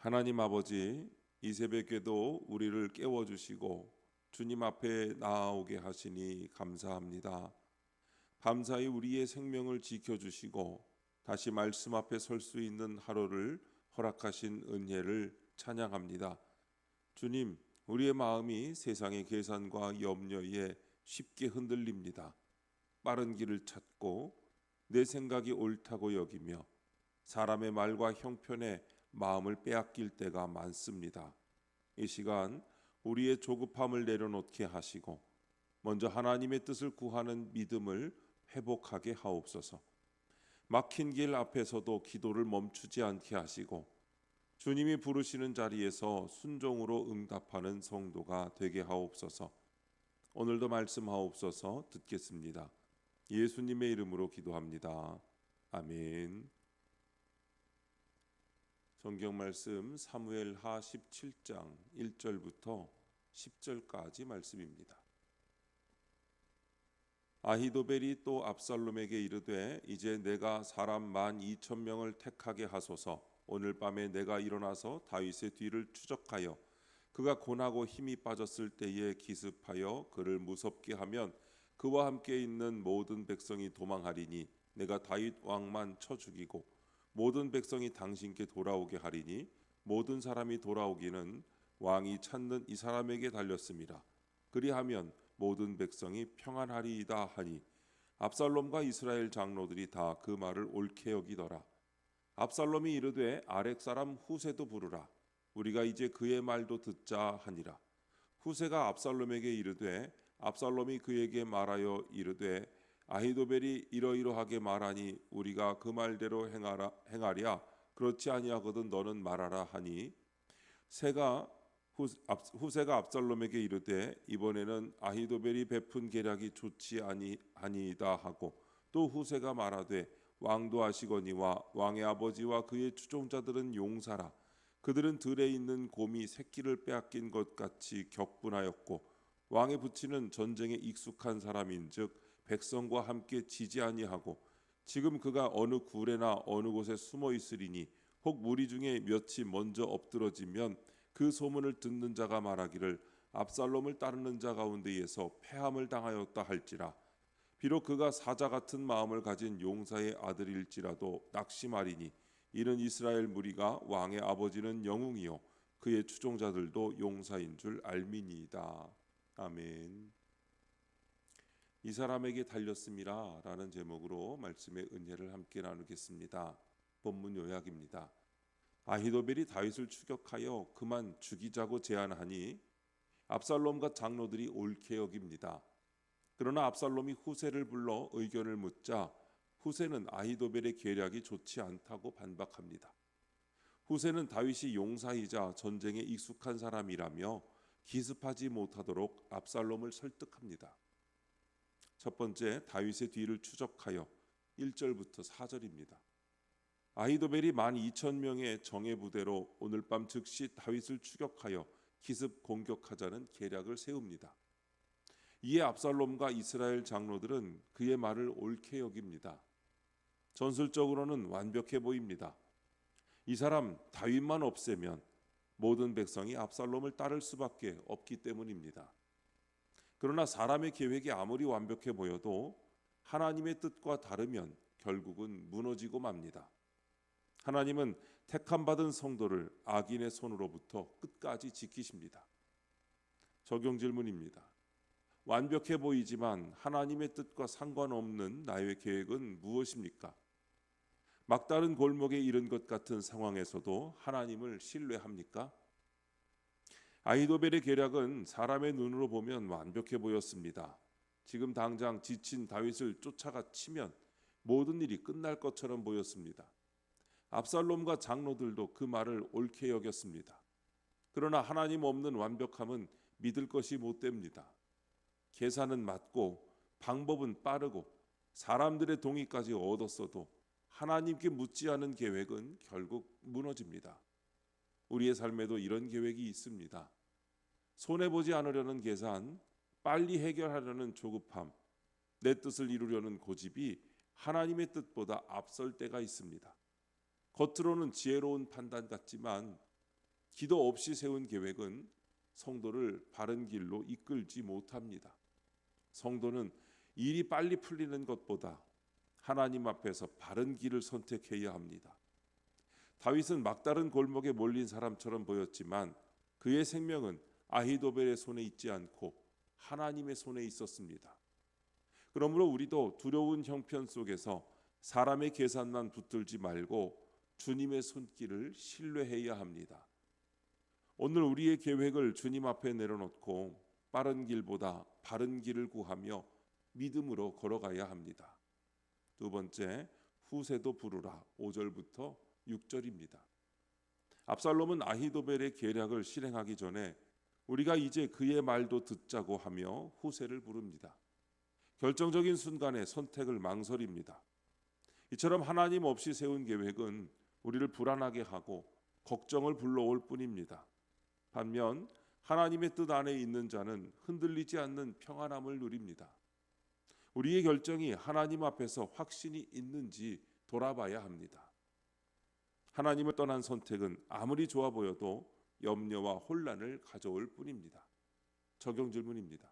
하나님 아버지, 이 새벽에도 우리를 깨워주시고 주님 앞에 나아오게 하시니 감사합니다. 밤사이 우리의 생명을 지켜주시고 다시 말씀 앞에 설 수 있는 하루를 허락하신 은혜를 찬양합니다. 주님, 우리의 마음이 세상의 계산과 염려에 쉽게 흔들립니다. 빠른 길을 찾고 내 생각이 옳다고 여기며 사람의 말과 형편에 마음을 빼앗길 때가 많습니다. 이 시간 우리의 조급함을 내려놓게 하시고 먼저 하나님의 뜻을 구하는 믿음을 회복하게 하옵소서. 막힌 길 앞에서도 기도를 멈추지 않게 하시고 주님이 부르시는 자리에서 순종으로 응답하는 성도가 되게 하옵소서. 오늘도 말씀하옵소서. 듣겠습니다. 예수님의 이름으로 기도합니다. 아멘. 성경 말씀 사무엘하 17장 1절부터 10절까지 말씀입니다. 아히도벨이 또 압살롬에게 이르되 이제 내가 사람 12,000명을 택하게 하소서. 오늘 밤에 내가 일어나서 다윗의 뒤를 추적하여 그가 곤하고 힘이 빠졌을 때에 기습하여 그를 무섭게 하면 그와 함께 있는 모든 백성이 도망하리니 내가 다윗 왕만 쳐 죽이고 모든 백성이 당신께 돌아오게 하리니 모든 사람이 돌아오기는 왕이 찾는 이 사람에게 달렸습니다. 그리하면 모든 백성이 평안하리이다 하니 압살롬과 이스라엘 장로들이 다 그 말을 옳게 여기더라. 압살롬이 이르되 아렉 사람 후세도 부르라. 우리가 이제 그의 말도 듣자 하니라. 후세가 압살롬에게 이르되 압살롬이 그에게 말하여 이르되 아히도벨이 이러이러하게 말하니 우리가 그 말대로 행하랴. 그렇지 아니하거든 너는 말하라 하니 후세가 압살롬에게 이르되 이번에는 아히도벨이 베푼 계략이 좋지 아니이다 하고 또 후세가 말하되 왕도 아시거니와 왕의 아버지와 그의 추종자들은 용사라. 그들은 들에 있는 곰이 새끼를 빼앗긴 것 같이 격분하였고 왕의 부친은 전쟁에 익숙한 사람인즉 백성과 함께 지지 아니하고 지금 그가 어느 굴에나 어느 곳에 숨어 있으리니 혹 무리 중에 몇이 먼저 엎드러지면 그 소문을 듣는 자가 말하기를 압살롬을 따르는 자 가운데에서 패함을 당하였다 할지라. 비록 그가 사자 같은 마음을 가진 용사의 아들일지라도 낙심하리니 이는 이스라엘 무리가 왕의 아버지는 영웅이요 그의 추종자들도 용사인 줄 알미니이다. 아멘. 이 사람에게 달렸음이라 라는 제목으로 말씀의 은혜를 함께 나누겠습니다. 본문 요약입니다. 아히도벨이 다윗을 추격하여 그만 죽이자고 제안하니 압살롬과 장로들이 옳게 여깁니다. 그러나 압살롬이 후세를 불러 의견을 묻자 후세는 아히도벨의 계략이 좋지 않다고 반박합니다. 후세는 다윗이 용사이자 전쟁에 익숙한 사람이라며 기습하지 못하도록 압살롬을 설득합니다. 첫 번째, 다윗의 뒤를 추적하여 1절부터 4절입니다. 아히도벨이 12,000명의 정예 부대로 오늘 밤 즉시 다윗을 추격하여 기습 공격하자는 계략을 세웁니다. 이에 압살롬과 이스라엘 장로들은 그의 말을 옳게 여깁니다. 전술적으로는 완벽해 보입니다. 이 사람 다윗만 없애면 모든 백성이 압살롬을 따를 수밖에 없기 때문입니다. 그러나 사람의 계획이 아무리 완벽해 보여도 하나님의 뜻과 다르면 결국은 무너지고 맙니다. 하나님은 택함 받은 성도를 악인의 손으로부터 끝까지 지키십니다. 적용 질문입니다. 완벽해 보이지만 하나님의 뜻과 상관없는 나의 계획은 무엇입니까? 막다른 골목에 이른 것 같은 상황에서도 하나님을 신뢰합니까? 아히도벨의 계략은 사람의 눈으로 보면 완벽해 보였습니다. 지금 당장 지친 다윗을 쫓아가 치면 모든 일이 끝날 것처럼 보였습니다. 압살롬과 장로들도 그 말을 옳게 여겼습니다. 그러나 하나님 없는 완벽함은 믿을 것이 못 됩니다. 계산은 맞고 방법은 빠르고 사람들의 동의까지 얻었어도 하나님께 묻지 않은 계획은 결국 무너집니다. 우리의 삶에도 이런 계획이 있습니다. 손해보지 않으려는 계산, 빨리 해결하려는 조급함, 내 뜻을 이루려는 고집이 하나님의 뜻보다 앞설 때가 있습니다. 겉으로는 지혜로운 판단 같지만 기도 없이 세운 계획은 성도를 바른 길로 이끌지 못합니다. 성도는 일이 빨리 풀리는 것보다 하나님 앞에서 바른 길을 선택해야 합니다. 다윗은 막다른 골목에 몰린 사람처럼 보였지만 그의 생명은 아히도벨의 손에 있지 않고 하나님의 손에 있었습니다. 그러므로 우리도 두려운 형편 속에서 사람의 계산만 붙들지 말고 주님의 손길을 신뢰해야 합니다. 오늘 우리의 계획을 주님 앞에 내려놓고 빠른 길보다 바른 길을 구하며 믿음으로 걸어가야 합니다. 두 번째, 후세도 부르라. 5절부터 6절입니다. 압살롬은 아히도벨의 계략을 실행하기 전에 우리가 이제 그의 말도 듣자고 하며 후세를 부릅니다. 결정적인 순간에 선택을 망설입니다. 이처럼 하나님 없이 세운 계획은 우리를 불안하게 하고 걱정을 불러올 뿐입니다. 반면 하나님의 뜻 안에 있는 자는 흔들리지 않는 평안함을 누립니다. 우리의 결정이 하나님 앞에서 확신이 있는지 돌아봐야 합니다. 하나님을 떠난 선택은 아무리 좋아 보여도 염려와 혼란을 가져올 뿐입니다. 적용 질문입니다.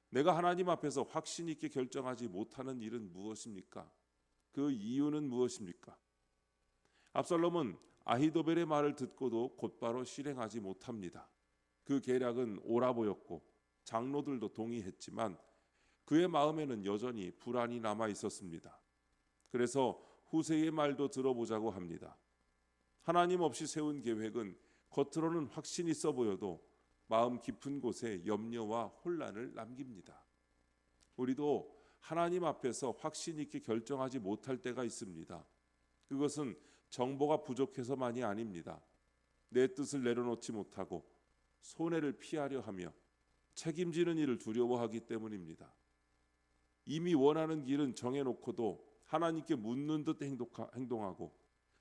내가 하나님 앞에서 확신 있게 결정하지 못하는 일은 무엇입니까? 그 이유는 무엇입니까? 압살롬은 아히도벨의 말을 듣고도 곧바로 실행하지 못합니다. 그 계략은 옳아 보였고 장로들도 동의했지만 그의 마음에는 여전히 불안이 남아 있었습니다. 그래서 후세의 말도 들어보자고 합니다. 하나님 없이 세운 계획은 겉으로는 확신 있어 보여도 마음 깊은 곳에 염려와 혼란을 남깁니다. 우리도 하나님 앞에서 확신 있게 결정하지 못할 때가 있습니다. 그것은 정보가 부족해서만이 아닙니다. 내 뜻을 내려놓지 못하고 손해를 피하려 하며 책임지는 일을 두려워하기 때문입니다. 이미 원하는 길은 정해놓고도 하나님께 묻는 듯 행동하고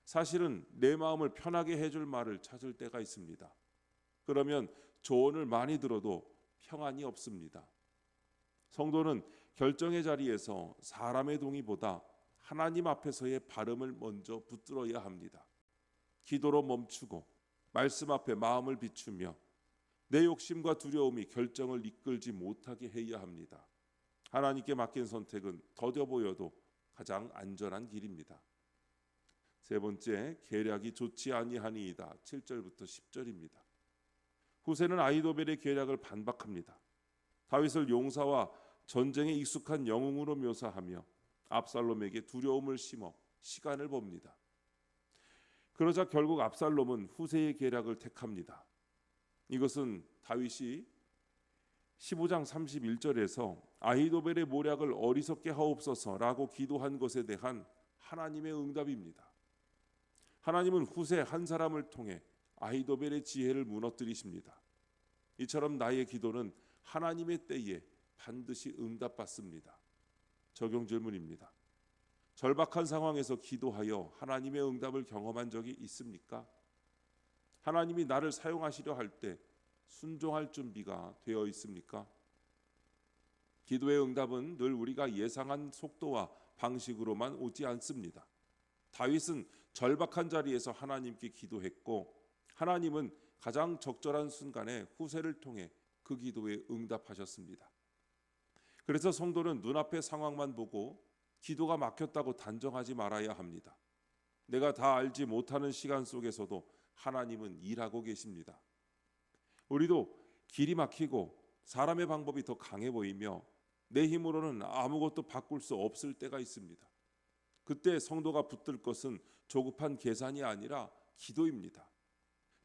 사실은 내 마음을 편하게 해줄 말을 찾을 때가 있습니다. 그러면 조언을 많이 들어도 평안이 없습니다. 성도는 결정의 자리에서 사람의 동의보다 하나님 앞에서의 발음을 먼저 붙들어야 합니다. 기도로 멈추고 말씀 앞에 마음을 비추며 내 욕심과 두려움이 결정을 이끌지 못하게 해야 합니다. 하나님께 맡긴 선택은 더뎌 보여도 가장 안전한 길입니다. 세 번째, 계략이 좋지 아니하니이다. 7절부터 10절입니다. 후세는 아히도벨의 계략을 반박합니다. 다윗을 용사와 전쟁에 익숙한 영웅으로 묘사하며 압살롬에게 두려움을 심어 시간을 봅니다. 그러자 결국 압살롬은 후세의 계략을 택합니다. 이것은 다윗이 15장 31절에서 아히도벨의 모략을 어리석게 하옵소서라고 기도한 것에 대한 하나님의 응답입니다. 하나님은 후세 한 사람을 통해 아히도벨의 지혜를 무너뜨리십니다. 이처럼 나의 기도는 하나님의 때에 반드시 응답받습니다. 적용 질문입니다. 절박한 상황에서 기도하여 하나님의 응답을 경험한 적이 있습니까? 하나님이 나를 사용하시려 할 때 순종할 준비가 되어 있습니까? 기도의 응답은 늘 우리가 예상한 속도와 방식으로만 오지 않습니다. 다윗은 절박한 자리에서 하나님께 기도했고 하나님은 가장 적절한 순간에 후세를 통해 그 기도에 응답하셨습니다. 그래서 성도는 눈앞의 상황만 보고 기도가 막혔다고 단정하지 말아야 합니다. 내가 다 알지 못하는 시간 속에서도 하나님은 일하고 계십니다. 우리도 길이 막히고 사람의 방법이 더 강해 보이며 내 힘으로는 아무것도 바꿀 수 없을 때가 있습니다. 그때 성도가 붙들 것은 조급한 계산이 아니라 기도입니다.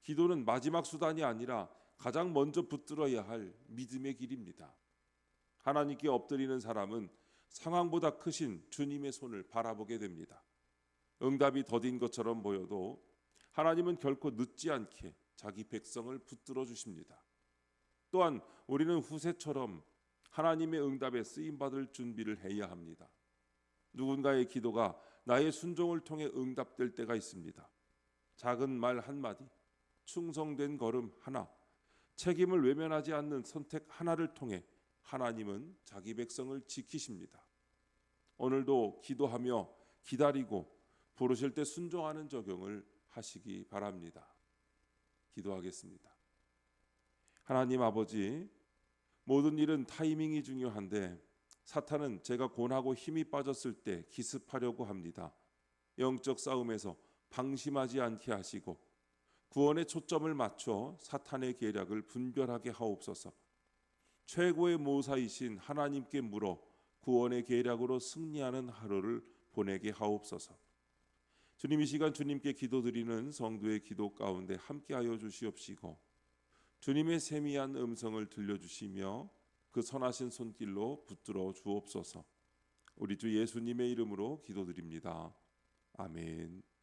기도는 마지막 수단이 아니라 가장 먼저 붙들어야 할 믿음의 길입니다. 하나님께 엎드리는 사람은 상황보다 크신 주님의 손을 바라보게 됩니다. 응답이 더딘 것처럼 보여도 하나님은 결코 늦지 않게 자기 백성을 붙들어 주십니다. 또한 우리는 후세처럼 하나님의 응답에 쓰임받을 준비를 해야 합니다. 누군가의 기도가 나의 순종을 통해 응답될 때가 있습니다. 작은 말 한마디, 충성된 걸음 하나, 책임을 외면하지 않는 선택 하나를 통해 하나님은 자기 백성을 지키십니다. 오늘도 기도하며 기다리고 부르실 때 순종하는 적용을 하시기 바랍니다. 기도하겠습니다. 하나님 아버지, 모든 일은 타이밍이 중요한데 사탄은 제가 고나고 힘이 빠졌을 때 기습하려고 합니다. 영적 싸움에서 방심하지 않게 하시고 구원의 초점을 맞춰 사탄의 계략을 분별하게 하옵소서. 최고의 모사이신 하나님께 물어 구원의 계략으로 승리하는 하루를 보내게 하옵소서. 주님, 이 시간 주님께 기도드리는 성도의 기도 가운데 함께하여 주시옵시고 주님의 세미한 음성을 들려주시며 그 선하신 손길로 붙들어 주옵소서. 우리 주 예수님의 이름으로 기도드립니다. 아멘.